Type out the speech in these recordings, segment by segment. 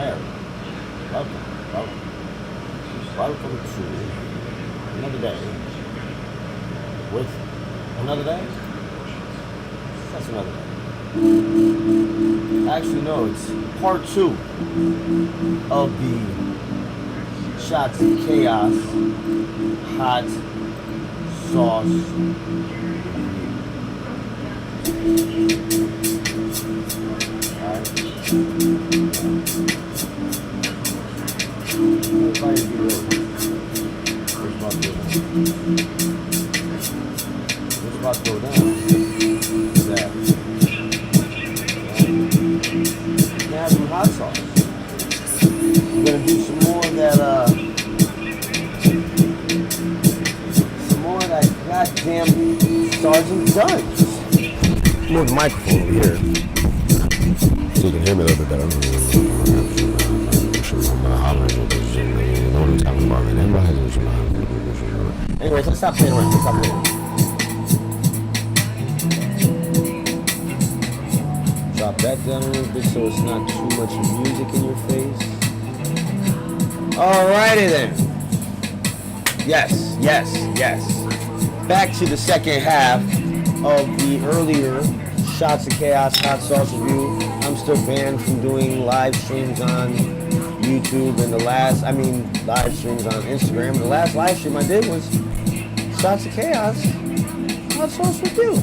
Larry. Welcome. Welcome to another day with another day? That's another day. Actually, no, it's part 2 of the Shots of Chaos Hot Sauce. Alright. Everybody be real. What's about to go down? What's that? Now some hot sauce. We're gonna do some more of that goddamn Sergeant Dunn. Move the microphone over here so you can hear me a little bit better. You know what I'm talking about, man. Anyways, let's stop playing around. Drop that down a little bit so it's not too much music in your face. Alrighty then. Yes. Back to the second half of the earlier Shots of Chaos Hot Sauce review. I'm still banned from doing live streams on YouTube and live streams on Instagram. The last live stream I did was Shots of Chaos Hot Sauce review.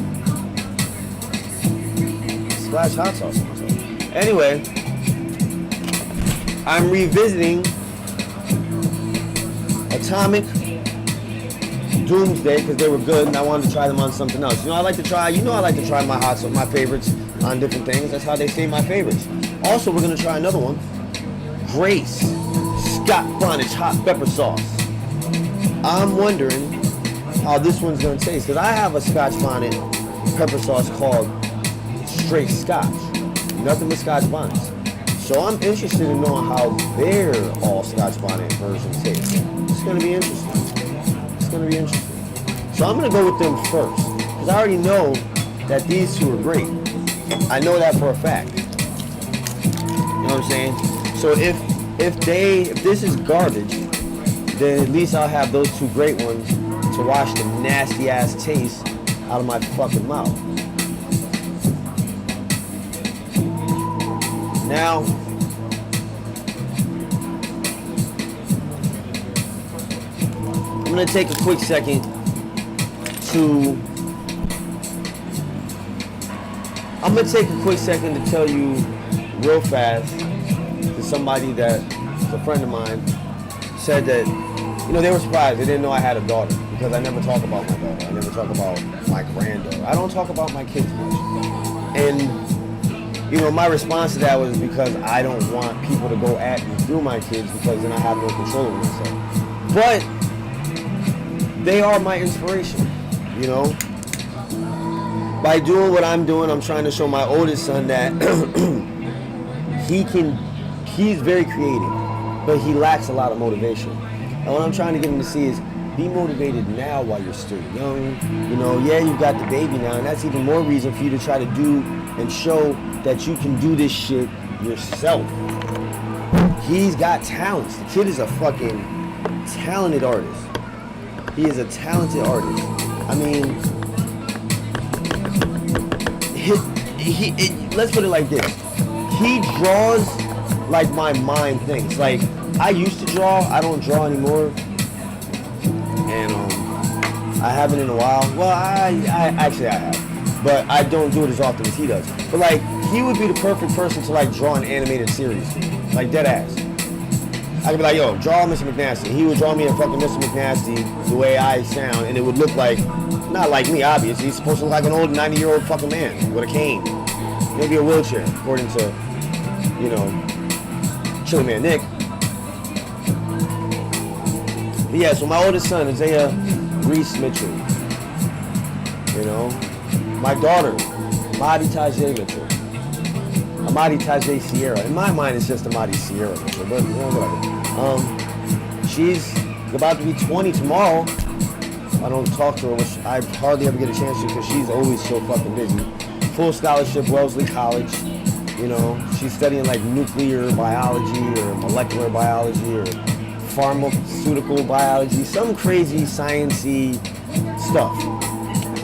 Splash hot sauce. Anyway, I'm revisiting Atomic Doomsday because they were good and I wanted to try them on something else. I like to try my hot sauce, my favorites on different things. That's how they say my favorites. Also, we're going to try another one. Grace Scotch Bonnet hot pepper sauce. I'm wondering how this one's going to taste because I have a Scotch Bonnet pepper sauce called Straight Scotch. Nothing but Scotch Bonnets. So I'm interested in knowing how their all Scotch Bonnet version tastes. It's going to be interesting. So I'm going to go with them first because I already know that these two are great. I know that for a fact. You know what I'm saying? So if this is garbage, then at least I'll have those two great ones to wash the nasty ass taste out of my fucking mouth. Now, I'm gonna take a quick second to tell you real fast to somebody that is a friend of mine said that, they were surprised. They didn't know I had a daughter because I never talk about my daughter. I never talk about my granddaughter. I don't talk about my kids much. And, my response to that was because I don't want people to go at me through my kids because then I have no control over myself. But they are my inspiration, By doing what I'm doing, I'm trying to show my oldest son that he's very creative, but he lacks a lot of motivation. And what I'm trying to get him to see is be motivated now while you're still young. You've got the baby now, and that's even more reason for you to try to do and show that you can do this shit yourself. He's got talents. The kid is a fucking talented artist. He is a talented artist. I mean, let's put it like this. He draws like my mind thinks. Like, I used to draw. I don't draw anymore. And I haven't in a while. Well, I have. But I don't do it as often as he does. But like, he would be the perfect person to like draw an animated series. Like, dead ass. I could be like, yo, draw Mr. McNasty. He would draw me a fucking Mr. McNasty the way I sound, and it would look like, not like me, obviously. He's supposed to look like an old 90-year-old fucking man with a cane. Maybe a wheelchair, according to, Chili Man Nick. But yeah, so my oldest son, Isaiah Reese Mitchell. My daughter, Madi Tajay Mitchell. Amadi Tajay Sierra. In my mind, it's just Amadi Sierra Mitchell, but whatever. She's about to be 20 tomorrow. I don't talk to her, which I hardly ever get a chance to because she's always so fucking busy. Full scholarship, Wellesley College. You know, she's studying like nuclear biology or molecular biology or pharmaceutical biology, some crazy sciencey stuff.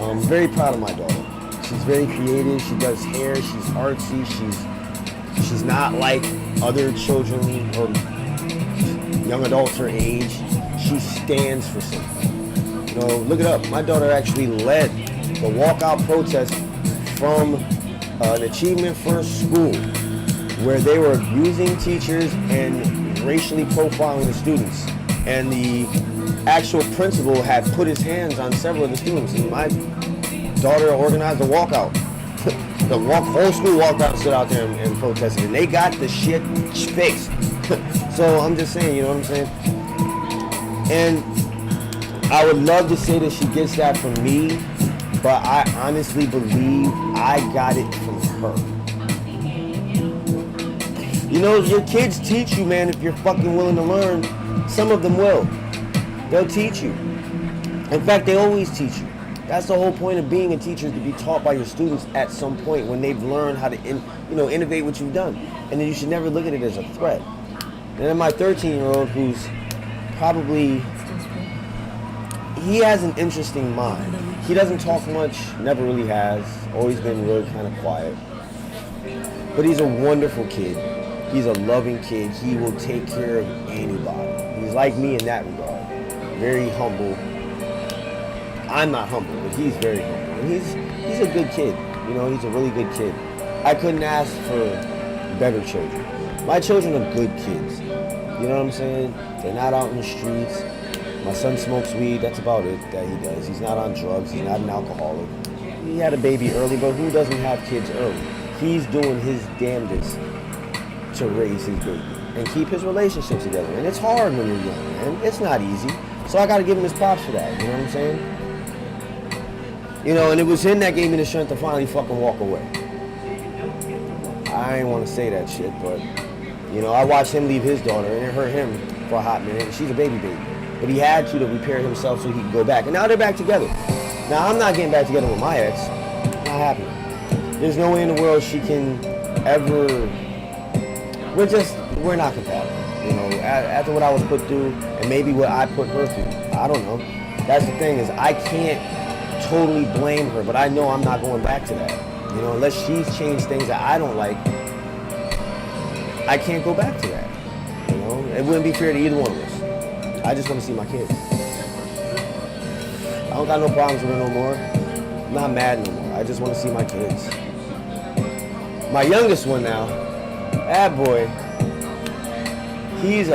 I'm very proud of my daughter. She's very creative. She does hair. She's artsy. She's not like other children or young adults her age. She stands for something. You know, look it up. My daughter actually led the walkout protest from an achievement first school where they were abusing teachers and racially profiling the students. And the actual principal had put his hands on several of the students. And my daughter organized a walkout. The whole school walked out and stood out there and protested. And they got the shit fixed. So I'm just saying, you know what I'm saying? And I would love to say that she gets that from me, but I honestly believe I got it from her. You know, your kids teach you, man, if you're fucking willing to learn. Some of them will. They'll teach you. In fact, they always teach you. That's the whole point of being a teacher, is to be taught by your students at some point when they've learned how to innovate what you've done. And then you should never look at it as a threat. And then my 13-year-old, who's probably, he has an interesting mind. He doesn't talk much, never really has, always been really kind of quiet. But he's a wonderful kid. He's a loving kid. He will take care of anybody. He's like me in that regard. Very humble. I'm not humble, but he's very humble. And he's a good kid. You know, he's a really good kid. I couldn't ask for better children. My children are good kids. You know what I'm saying? They're not out in the streets. My son smokes weed. That's about it that he does. He's not on drugs. He's not an alcoholic. He had a baby early, but who doesn't have kids early? He's doing his damnedest to raise his baby and keep his relationships together. And it's hard when you're young, man. It's not easy. So I got to give him his props for that. You know what I'm saying? You know, and it was him that gave me the strength to finally fucking walk away. I ain't want to say that shit, but, you know, I watched him leave his daughter, and it hurt him for a hot minute. And she's a baby. But he had to repair himself so he could go back. And now they're back together. Now, I'm not getting back together with my ex. Not happening. There's no way in the world she can ever... We're not compatible. You know, after what I was put through, and maybe what I put her through. I don't know. That's the thing, is I can't totally blame her, but I know I'm not going back to that. You know, unless she's changed things that I don't like, I can't go back to that. You know, it wouldn't be fair to either one of us. I just want to see my kids. I don't got no problems with her no more. I'm not mad no more. I just want to see my kids. My youngest one now, that boy, he's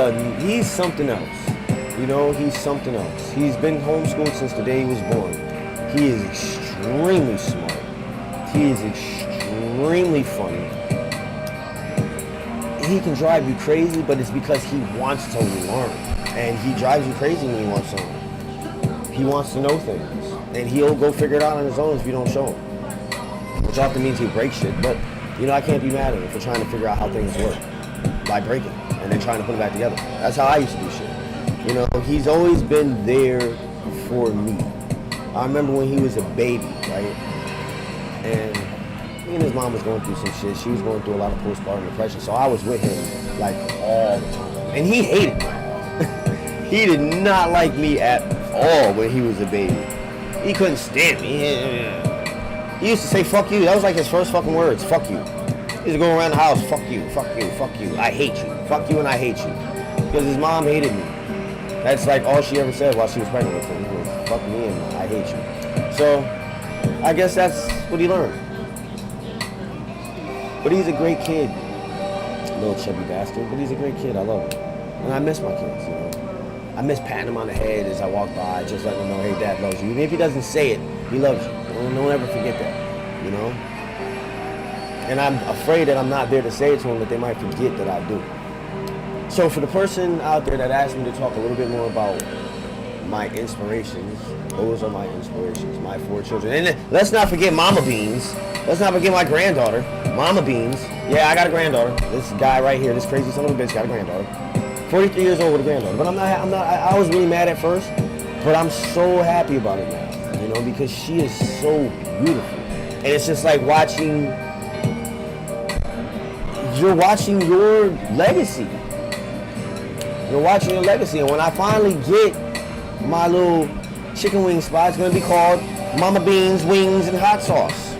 something else. You know, he's something else. He's been homeschooled since the day he was born. He is extremely smart. He is extremely funny. He can drive you crazy, but it's because he wants to learn. And he drives you crazy when he wants to learn. He wants to know things. And he'll go figure it out on his own if you don't show him. Which often means he'll break shit. But, you know, I can't be mad at him for trying to figure out how things work. By breaking and then trying to put it back together. That's how I used to do shit. You know, he's always been there for me. I remember when he was a baby, right? And he and his mom was going through some shit. She was going through a lot of postpartum depression. So I was with him, like, all the time. And he hated me. He did not like me at all when he was a baby. He couldn't stand me. He used to say, fuck you. That was like his first fucking words, fuck you. He used to go around the house, fuck you, fuck you, fuck you. I hate you. Fuck you and I hate you. Because his mom hated me. That's like all she ever said while she was pregnant with him. Was, fuck me and I hate you. So, I guess that's what he learned. But he's a great kid. Little chubby bastard, but he's a great kid. I love him. And I miss my kids, you know. I miss patting him on the head as I walk by, just letting him know, hey, Dad loves you. Even if he doesn't say it, he loves you. Don't ever forget that, you know. And I'm afraid that I'm not there to say it to him, that they might forget that I do. So for the person out there that asked me to talk a little bit more about my inspirations, those are my inspirations, my 4 children. And then, let's not forget Mama Beans. Let's not forget my granddaughter, Mama Beans. Yeah, I got a granddaughter. This guy right here, this crazy son of a bitch, got a granddaughter. 43 years old with a granddaughter. But I was really mad at first, but I'm so happy about it now, you know, because she is so beautiful. And it's just like watching you're watching your legacy. You're watching your legacy. And when I finally get my little chicken wing spot, it's going to be called Mama Beans, Wings, and Hot Sauce.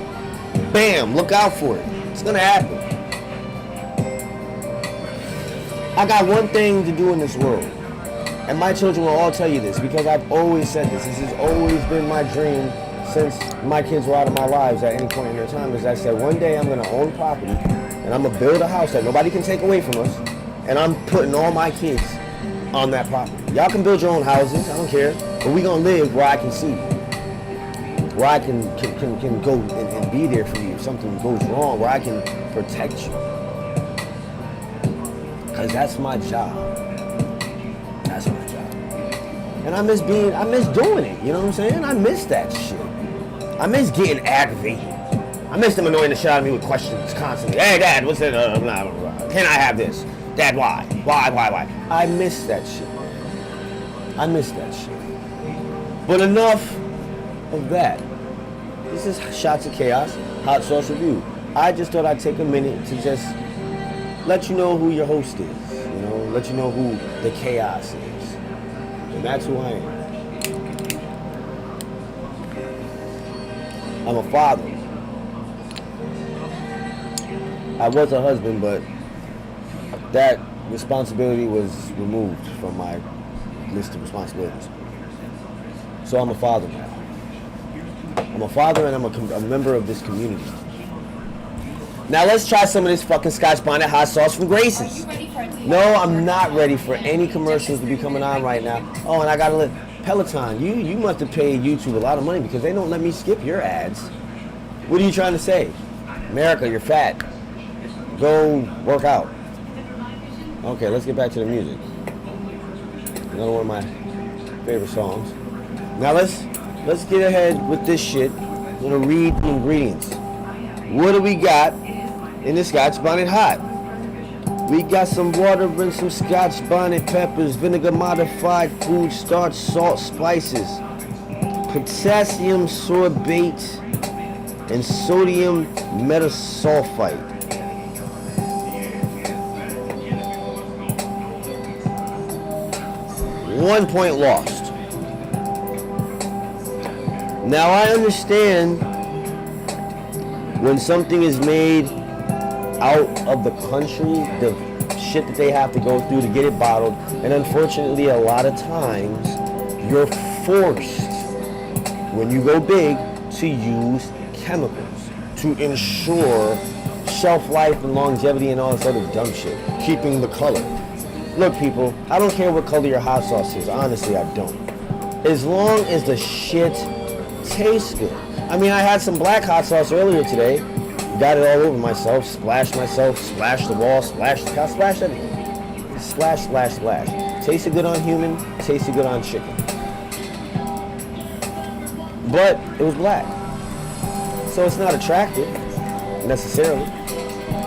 Bam, look out for it. It's going to happen. I got one thing to do in this world. And my children will all tell you this because I've always said this. This has always been my dream since my kids were out of my lives at any point in their time. Is I said, one day I'm going to own property and I'm going to build a house that nobody can take away from us. And I'm putting all my kids on that property. Y'all can build your own houses, I don't care. But we going to live where I can see you. Where I can go and be there for you if something goes wrong. Where I can protect you. Because that's my job. That's my job. And I miss doing it. You know what I'm saying? I miss that shit. I miss getting aggravated. I miss them annoying the shit out of me with questions constantly. Hey, Dad, what's it? Blah, blah, blah. Can I have this? Dad, why? Why? I miss that shit. I miss that shit. But enough of that. This is Shots of Chaos, Hot Sauce Review. I just thought I'd take a minute to just let you know who your host is. You know, let you know who the chaos is. And that's who I am. I'm a father. I was a husband, but that responsibility was removed from my list of responsibilities. So I'm a father now. I'm a father and I'm a member of this community. Now let's try some of this fucking Scotch Bonnet hot sauce from Grace's. No, I'm not ready for any commercials to be coming on right now. Oh, and I gotta let Peloton, you must have paid YouTube a lot of money because they don't let me skip your ads. What are you trying to say? America, you're fat. Go work out. Okay, let's get back to the music. Another one of my favorite songs. Now let's get ahead with this shit. I'm gonna read the ingredients. What do we got in the Scotch Bonnet Hot? We got some water and some Scotch Bonnet peppers, vinegar modified food starch, salt, spices, potassium sorbate, and sodium metasulfite. 1 point lost. Now I understand when something is made out of the country, the shit that they have to go through to get it bottled, and unfortunately a lot of times you're forced, when you go big, to use chemicals to ensure shelf life and longevity and all this other dumb shit, keeping the color. Look people, I don't care what color your hot sauce is, honestly I don't. As long as the shit tastes good. I mean, I had some black hot sauce earlier today. Got it all over myself, splashed the wall, splashed the couch, splashed everything. Splash. Tasted good on human, tasted good on chicken. But it was black. So it's not attractive, necessarily.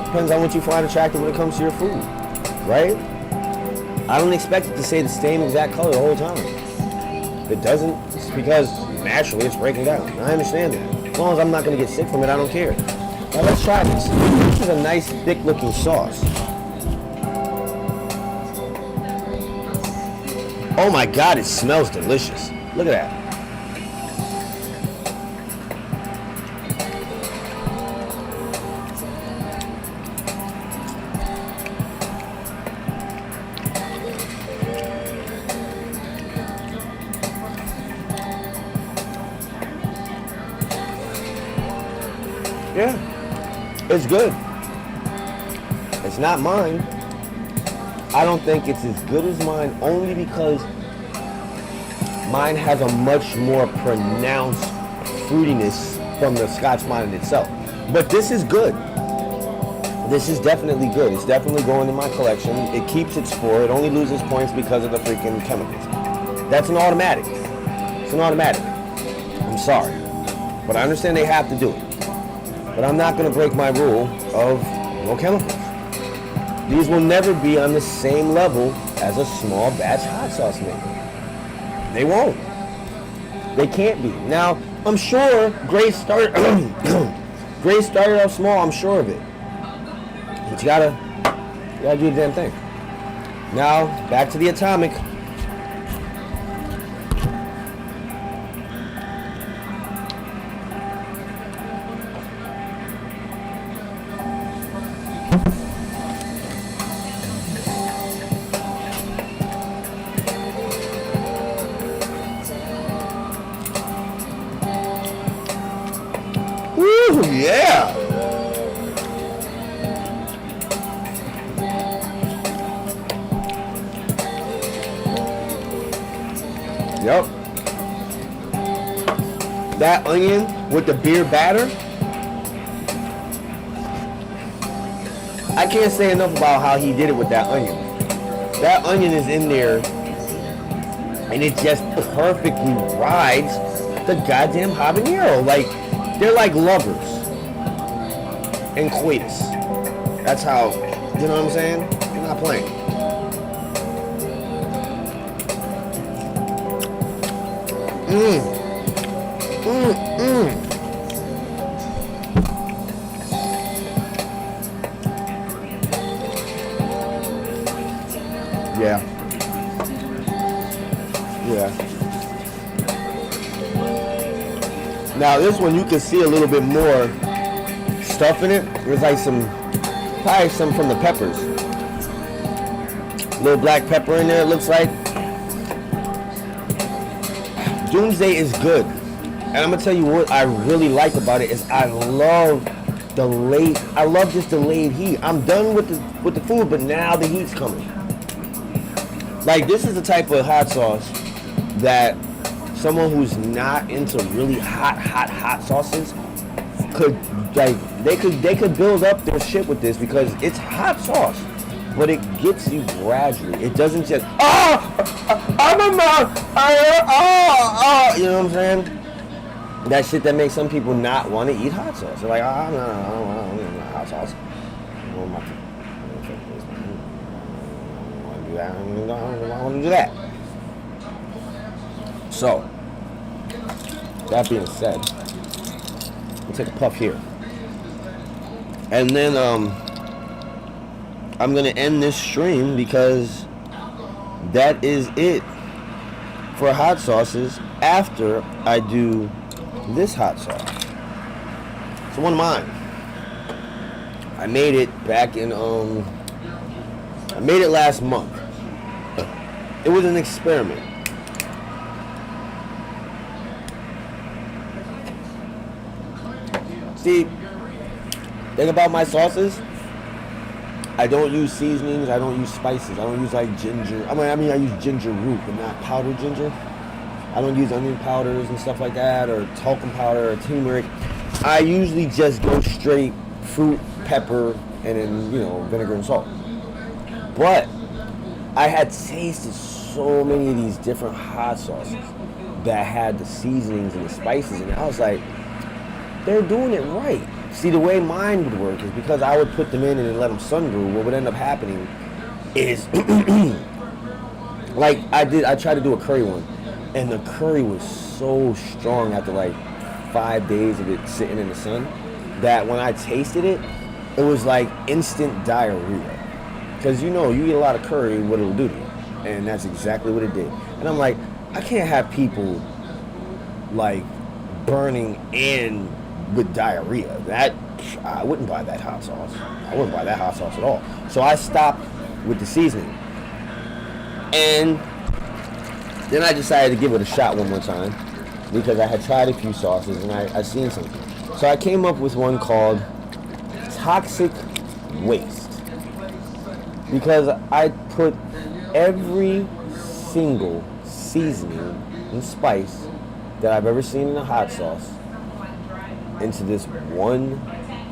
Depends on what you find attractive when it comes to your food, right? I don't expect it to stay the same exact color the whole time. If it doesn't, it's because naturally it's breaking down. I understand that. As long as I'm not going to get sick from it, I don't care. Now let's try this. This is a nice thick looking sauce. Oh my God, it smells delicious. Look at that. Yeah, it's good. It's not mine. I don't think it's as good as mine only because mine has a much more pronounced fruitiness from the Scotch Bonnet itself. But this is good. This is definitely good. It's definitely going in my collection. It keeps its score. It only loses points because of the freaking chemicals. That's an automatic. It's an automatic. I'm sorry. But I understand they have to do it. But I'm not going to break my rule of no chemicals. These will never be on the same level as a small batch hot sauce maker. They won't. They can't be. Now, I'm sure Grace started off small, I'm sure of it. But you gotta do the damn thing. Now, back to the atomic. Woo, yeah! Yep. That onion with the beer batter. I can't say enough about how he did it with that onion. That onion is in there and it just perfectly rides the goddamn habanero. Like, they're like lovers and coitus. That's how, you know what I'm saying? You're not playing. Yeah. Now this one you can see a little bit more stuff in it. There's like probably some from the peppers. A little black pepper in there, it looks like. Doomsday is good. And I'm gonna tell you what I really like about it is I love just delayed heat. I'm done with the food, but now the heat's coming. Like, this is the type of hot sauce that someone who's not into really hot sauces could, like, they could build up their shit with this because it's hot sauce, but it gets you gradually. It doesn't just I'm in my you know what I'm saying? That shit that makes some people not want to eat hot sauce. They're like, I don't want hot sauce. I don't want to do that. So, that being said, I'll take a puff here. And then I'm going to end this stream because that is it for hot sauces after I do this hot sauce. It's one of mine. I made it back in I made it last month. It was an experiment. See, thing about my sauces, I don't use seasonings, I don't use spices, I don't use like ginger. I mean I use ginger root, but not powdered ginger. I don't use onion powders and stuff like that, or talcum powder, or turmeric. I usually just go straight fruit, pepper, and then, vinegar and salt. But I had tasted so many of these different hot sauces that had the seasonings and the spices, and I was like, they're doing it right. See, the way mine would work is because I would put them in and then let them sun brew. What would end up happening is, like I tried to do a curry one, and the curry was so strong after like 5 days of it sitting in the sun that when I tasted it, it was like instant diarrhea. Because you eat a lot of curry, what it'll do to you. And that's exactly what it did. And I'm like, I can't have people like burning in with diarrhea. I wouldn't buy that hot sauce. I wouldn't buy that hot sauce at all. So I stopped with the seasoning. And then I decided to give it a shot one more time because I had tried a few sauces and I seen something. So I came up with one called Toxic Waste. Because I put every single seasoning and spice that I've ever seen in a hot sauce into this one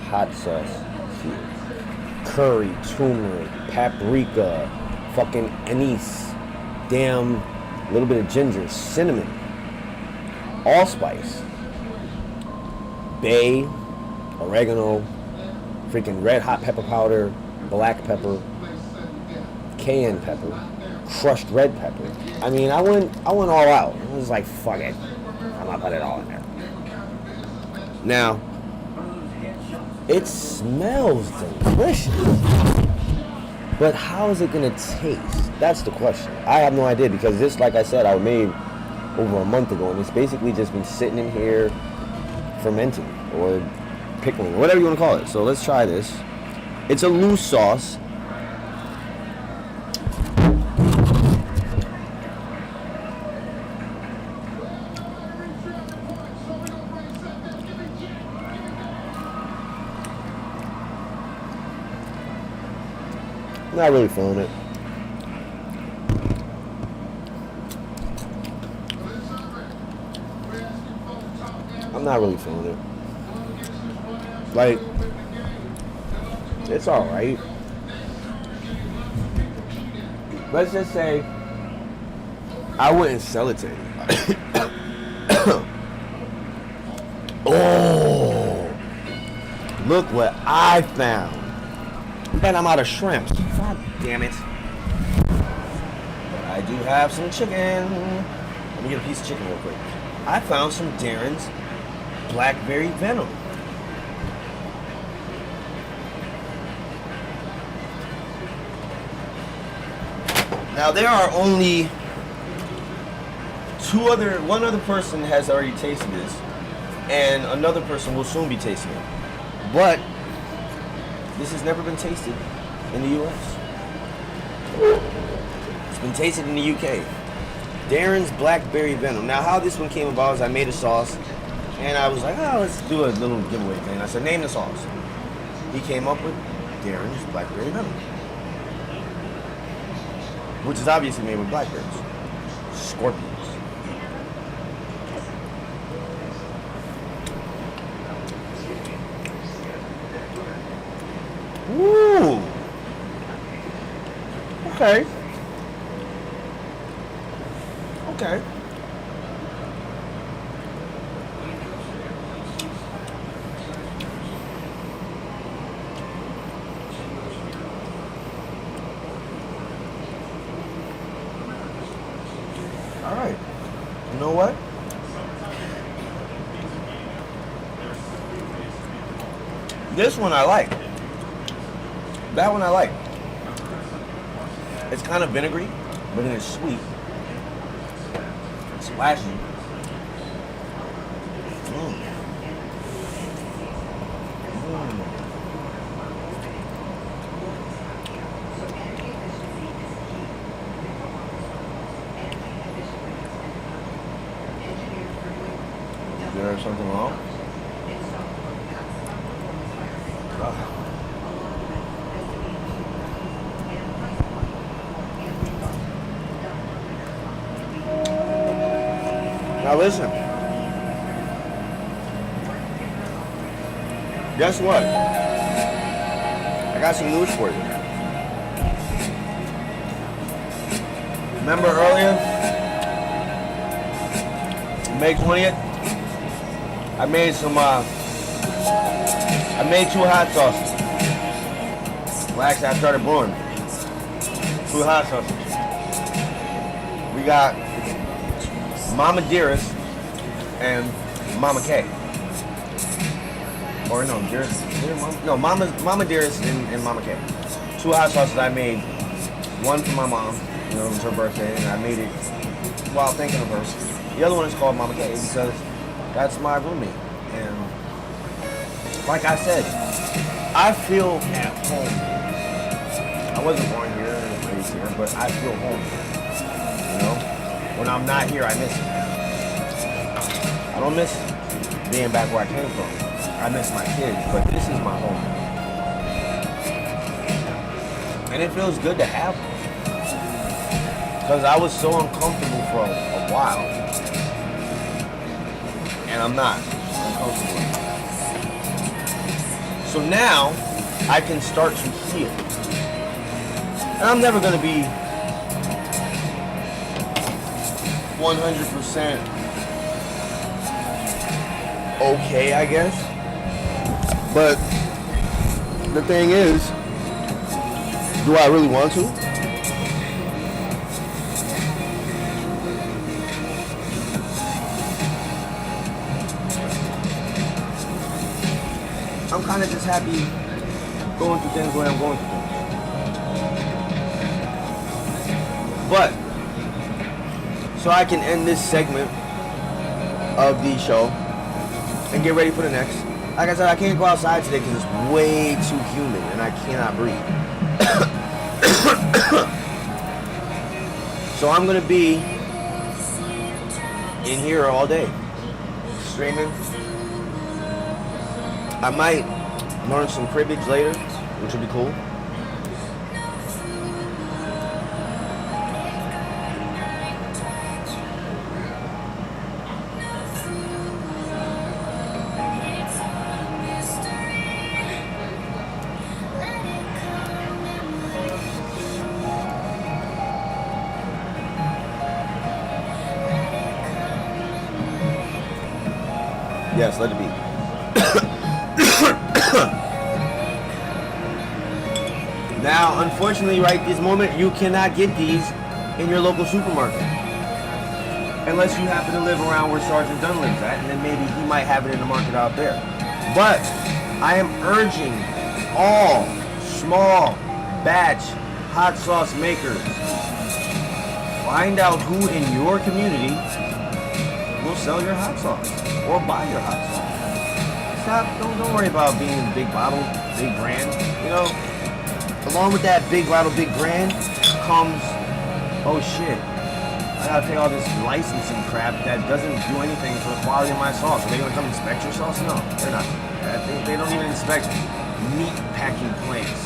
hot sauce here. Curry, turmeric, paprika, fucking anise, damn, a little bit of ginger, cinnamon, allspice, bay, oregano, freaking red hot pepper powder, black pepper, cayenne pepper, crushed red pepper. I mean, I went all out. I was like, fuck it, I'm gonna put it all in there. Now, It smells delicious. But how is it gonna taste? That's the question. I have no idea because this, like I said, I made over a month ago, and it's basically just been sitting in here fermenting or pickling, whatever you want to call it. So let's try this. It's a loose sauce. Not really feeling it. I'm not really feeling it. Like, it's alright. Let's just say I wouldn't sell it to anybody. Oh, look what I found. And I'm out of shrimps. God damn it. But I do have some chicken. Let me get a piece of chicken real quick. I found some Darren's Blackberry Venom. Now there are only one other person has already tasted this, and another person will soon be tasting it. But this has never been tasted in the US. It's been tasted in the UK. Darren's Blackberry Venom. Now how this one came about is I made a sauce, and I was like, oh, let's do a little giveaway thing. I said, name the sauce. He came up with Darren's Blackberry Venom, which is obviously made with blackberries, scorpions. Ooh. Okay. Okay. All right. You know what? This one I like. That one I like. It's kind of vinegary, but then it's sweet. It's splashy. Is there something wrong? Now listen. Guess what? I got some news for you. Remember earlier, May 20th, I made two hot sauces. Well, actually, I started brewing 2 hot sauces. We got Mama Dearest and Mama K. Or no, Mama Dearest and Mama K. 2 hot sauces I made. One for my mom, it was her birthday, and I made it while thinking of her. The other one is called Mama K because that's my roommate. And like I said, I feel at home. I wasn't born here and raised here, but I feel home. You know? When I'm not here, I miss it. I don't miss being back where I came from. I miss my kids, but this is my home. And it feels good to have them. Because I was so uncomfortable for a while. And I'm not uncomfortable anymore. So now, I can start to heal. And I'm never going to be 100% okay, I guess. But the thing is, do I really want to? I'm kind of just happy going through things when I'm going through things. But, so I can end this segment of the show and get ready for the next. Like I said, I can't go outside today because it's way too humid and I cannot breathe. So I'm going to be in here all day, streaming. I might learn some cribbage later, which would be cool. Yes, let it be. Now, unfortunately, right this moment, you cannot get these in your local supermarket. Unless you happen to live around where Sergeant Dunn lives at, and then maybe he might have it in the market out there. But I am urging all small batch hot sauce makers, find out who in your community will sell your hot sauce or buy your hot sauce. Stop, don't worry about being a big bottle, big brand. You know, along with that big bottle, big brand comes, oh shit, I gotta pay all this licensing crap that doesn't do anything for the quality of my sauce. Are they gonna come inspect your sauce? No, they're not. They don't even inspect meat packing plants.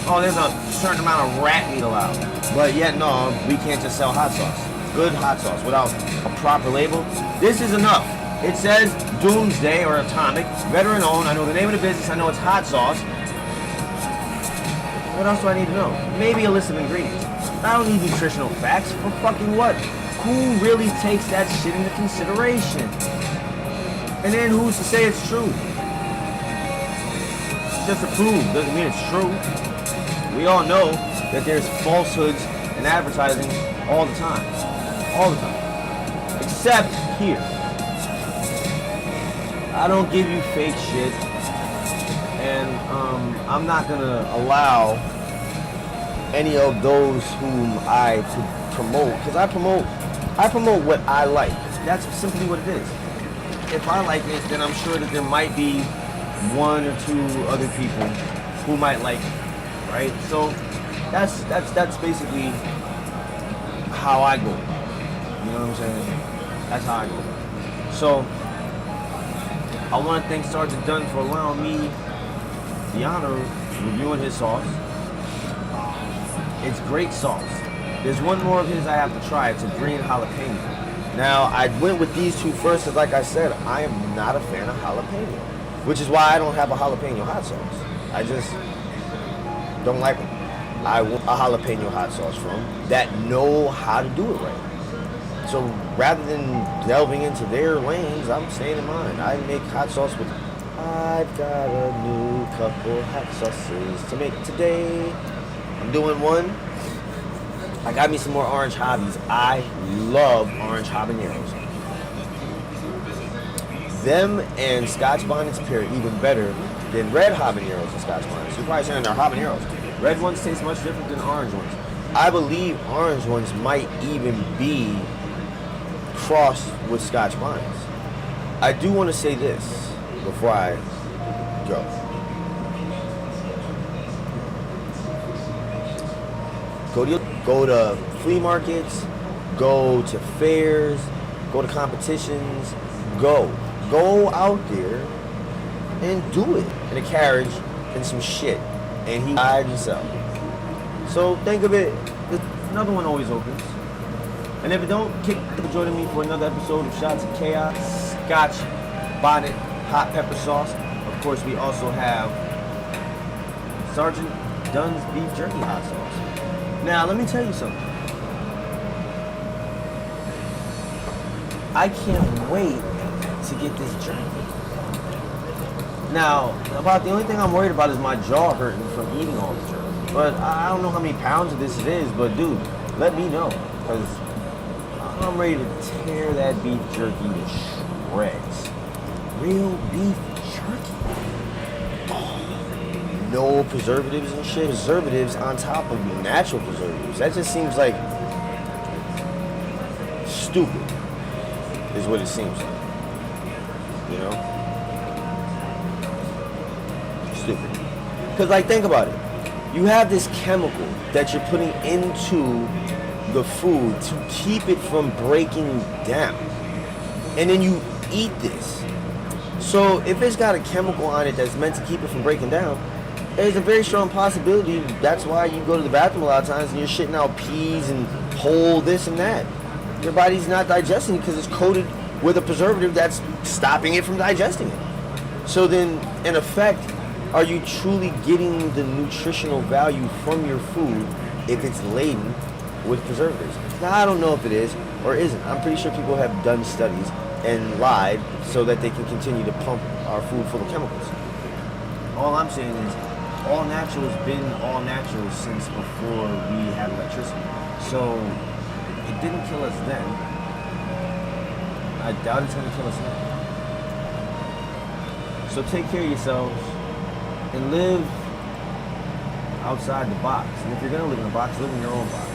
Oh, there's a certain amount of rat meat allowed. But yet, no, we can't just sell hot sauce. Good hot sauce without a proper label. This is enough. It says Doomsday or Atomic, veteran owned. I know the name of the business. I know it's hot sauce. What else do I need to know? Maybe a list of ingredients. I don't need nutritional facts. For fucking what? Who really takes that shit into consideration? And then who's to say it's true? Just to prove doesn't mean it's true. We all know that there's falsehoods in advertising all the time. All the time. Except here. I don't give you fake shit. And I'm not gonna allow any of those whom I promote, because I promote what I like. That's simply what it is. If I like it, then I'm sure that there might be one or two other people who might like it, right? So that's basically how I go. You know what I'm saying? That's how I go. So I want to thank Sergeant Dunn for allowing me the honor of reviewing his sauce. It's great sauce. There's one more of his I have to try. It's a green jalapeno. Now, I went with these two first because, like I said, I am not a fan of jalapeno, which is why I don't have a jalapeno hot sauce. I just don't like them. I want a jalapeno hot sauce from that know how to do it right. So rather than delving into their lanes, I'm staying in mine. I make hot sauce with, I've got a new couple hot sauces to make today. I'm doing one. I got me some more orange hobbies. I love orange habaneros. Them and Scotch Bonnets pair even better than red habaneros and Scotch Bonnets. You're probably saying they're habaneros. Red ones taste much different than orange ones. I believe orange ones might even be crossed with Scotch Bonnets. I do want to say this before I go. Go to flea markets, go to fairs, go to competitions, go out there and do it in a carriage and some shit, and he hired himself. So think of it, another one always opens. And if it don't, kick for joining me for another episode of Shots of Chaos, Scotch, Bonnet, hot pepper sauce. Of course, we also have Sergeant Dunn's beef jerky hot sauce. Now, let me tell you something. I can't wait to get this jerky. Now, about the only thing I'm worried about is my jaw hurting from eating all the jerky. But I don't know how many pounds of this it is, but dude, let me know. Because I'm ready to tear that beef jerky to shreds. Real beef jerky. Oh. no preservatives and shit. Preservatives on top of natural preservatives. That just seems like stupid, is what it seems like. You know? Stupid. Because, like, think about it. You have this chemical that you're putting into the food to keep it from breaking down. And then you eat this. So if it's got a chemical on it that's meant to keep it from breaking down, there's a very strong possibility that's why you go to the bathroom a lot of times and you're shitting out peas and whole this and that. Your body's not digesting it because it's coated with a preservative that's stopping it from digesting it. So then, in effect, are you truly getting the nutritional value from your food if it's laden with preservatives? Now, I don't know if it is or isn't. I'm pretty sure people have done studies and lied so that they can continue to pump our food full of chemicals. All I'm saying is, all natural has been all natural since before we had electricity. So, it didn't kill us then. I doubt it's going to kill us now. So take care of yourselves and live outside the box. And if you're going to live in a box, live in your own box.